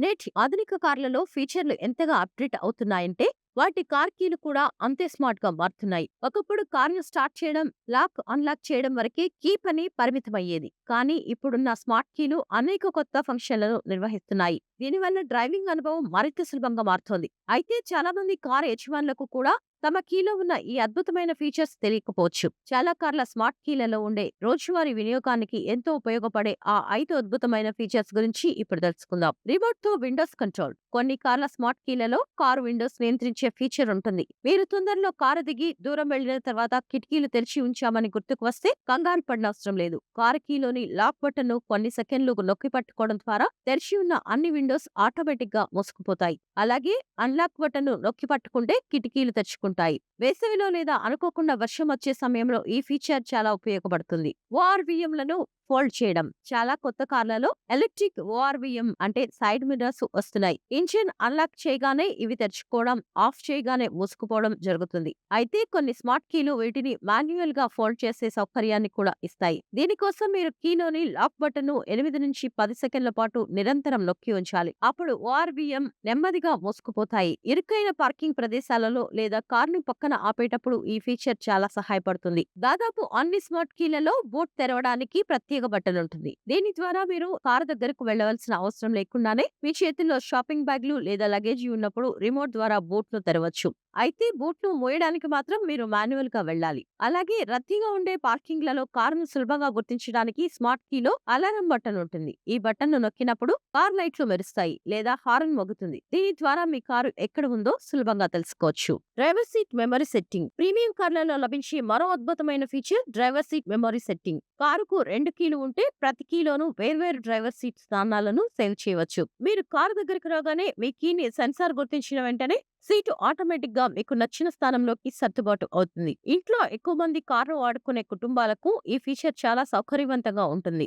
నేటి ఆధునిక కార్లలో ఫీచర్లు ఎంతగా అప్డేట్ అవుతున్నాయంటే వాటి కార్ కీలు కూడా అంతే స్మార్ట్ గా మారుతున్నాయి. ఒకప్పుడు కార్ను స్టార్ట్ చేయడం, లాక్ అన్లాక్ చేయడం వరకే కీ పని పరిమితమయ్యేది. కానీ ఇప్పుడున్న స్మార్ట్ కీలు అనేక కొత్త ఫంక్షన్లను నిర్వహిస్తున్నాయి. దీనివల్ల డ్రైవింగ్ అనుభవం మరింత సులభంగా మారుతోంది. అయితే చాలా మంది కార్ యజమానులకు కూడా తమ కీలో ఉన్న ఈ అద్భుతమైన ఫీచర్స్ తెలియకపోవచ్చు. చాలా కార్ల స్మార్ట్ కీలలో ఉండే రోజువారీ వినియోగానికి ఎంతో ఉపయోగపడే ఆ 5 అద్భుతమైన ఫీచర్స్ గురించి ఇప్పుడు తెలుసుకుందాం. రిమోట్ తో విండోస్ కంట్రోల్. కొన్ని కార్ల స్మార్ట్ కీలలో కారు విండోస్ నియంత్రించే ఫీచర్ ఉంటుంది. మీరు తొందరలో కారు దిగి దూరం వెళ్లిన తర్వాత కిటికీలు తెరిచి ఉంచామని గుర్తుకు వస్తే కంగారు పడనవసరం లేదు. కారు కీలోని లాక్ బటన్ ను కొన్ని సెకండ్లు నొక్కి పట్టుకోవడం ద్వారా తెరిచి ఉన్న అన్ని విండోస్ ఆటోమేటిక్ గా మూసుకుపోతాయి. అలాగే అన్లాక్ బటన్ ను నొక్కి పట్టుకుంటే కిటికీలు తెరుచుకుంటాయి. వేసవిలో లేదా అనుకోకుండా వర్షం వచ్చే సమయంలో ఈ ఫీచర్ చాలా ఉపయోగపడుతుంది. ఓఆర్వీఎం లను ఫోల్డ్ చేయడం. చాలా కొత్త కార్లలో ఎలక్ట్రిక్ ఓఆర్వీఎం అంటే సైడ్ మిర్రర్స్ వస్తున్నాయి. ఇంజిన్ అన్లాక్ చేయగానే ఇవి తెరుచుకోవడం, ఆఫ్ చేయగానే మూసుకుపోవడం జరుగుతుంది. అయితే కొన్ని స్మార్ట్ కీలు వీటిని మాన్యువల్ గా ఫోల్డ్ చేసే సౌకర్యాన్ని కూడా ఇస్తాయి. దీనికోసం మీరు కీలోని లాక్ బటన్ ను 8 నుంచి 10 సెకండ్ల పాటు నిరంతరం నొక్కి ఉంచాలి. అప్పుడు ఓఆర్వీఎం నెమ్మదిగా మూసుకుపోతాయి. ఇరుకైన పార్కింగ్ ప్రదేశాలలో లేదా కార్ను పక్కన ఆపేటప్పుడు ఈ ఫీచర్ చాలా సహాయపడుతుంది. దాదాపు అన్ని స్మార్ట్ కీలలో బూట్ తెరవడానికి ప్రత్యేక బటన్ ఉంటుంది. దీని ద్వారా మీరు కారు దగ్గరకు వెళ్ళవలసిన అవసరం లేకుండానే మీ చేతుల్లో షాపింగ్ బ్యాగ్లు లేదా లగేజీ ఉన్నప్పుడు రిమోట్ ద్వారా బూట్ ను తెరవచ్చు. అయితే బూట్ ను మోయడానికి మాత్రం మీరు మాన్యువల్ గా వెళ్ళాలి. అలాగే రద్దీగా ఉండే పార్కింగ్లలో కారును సులభంగా గుర్తించడానికి స్మార్ట్ కీలో అలారం బటన్ ఉంటుంది. ఈ బటన్ ను నొక్కినప్పుడు కార్ లైట్లు మెరుస్తాయి లేదా హారన్ మోగుతుంది. దీని ద్వారా మీ కారు ఎక్కడ ఉందో సులభంగా తెలుసుకోవచ్చు. Driver seat memory setting. Premium కార్లలో లభించే మరో అద్భుతమైన feature driver seat memory setting. కారుకు 2 కీలు ఉంటే ప్రతి కీలోనూ వేర్వేరు డ్రైవర్ సీట్ స్థానాలను సేవ్ చేయవచ్చు. మీరు కారు దగ్గరకు రాగానే మీ కీని సెన్సార్ గుర్తించిన వెంటనే సీటు ఆటోమేటిక్ గా మీకు నచ్చిన స్థానంలోకి సర్దుబాటు అవుతుంది. ఇంట్లో ఎక్కువ మంది కారు వాడుకునే కుటుంబాలకు ఈ ఫీచర్ చాలా సౌకర్యవంతంగా ఉంటుంది.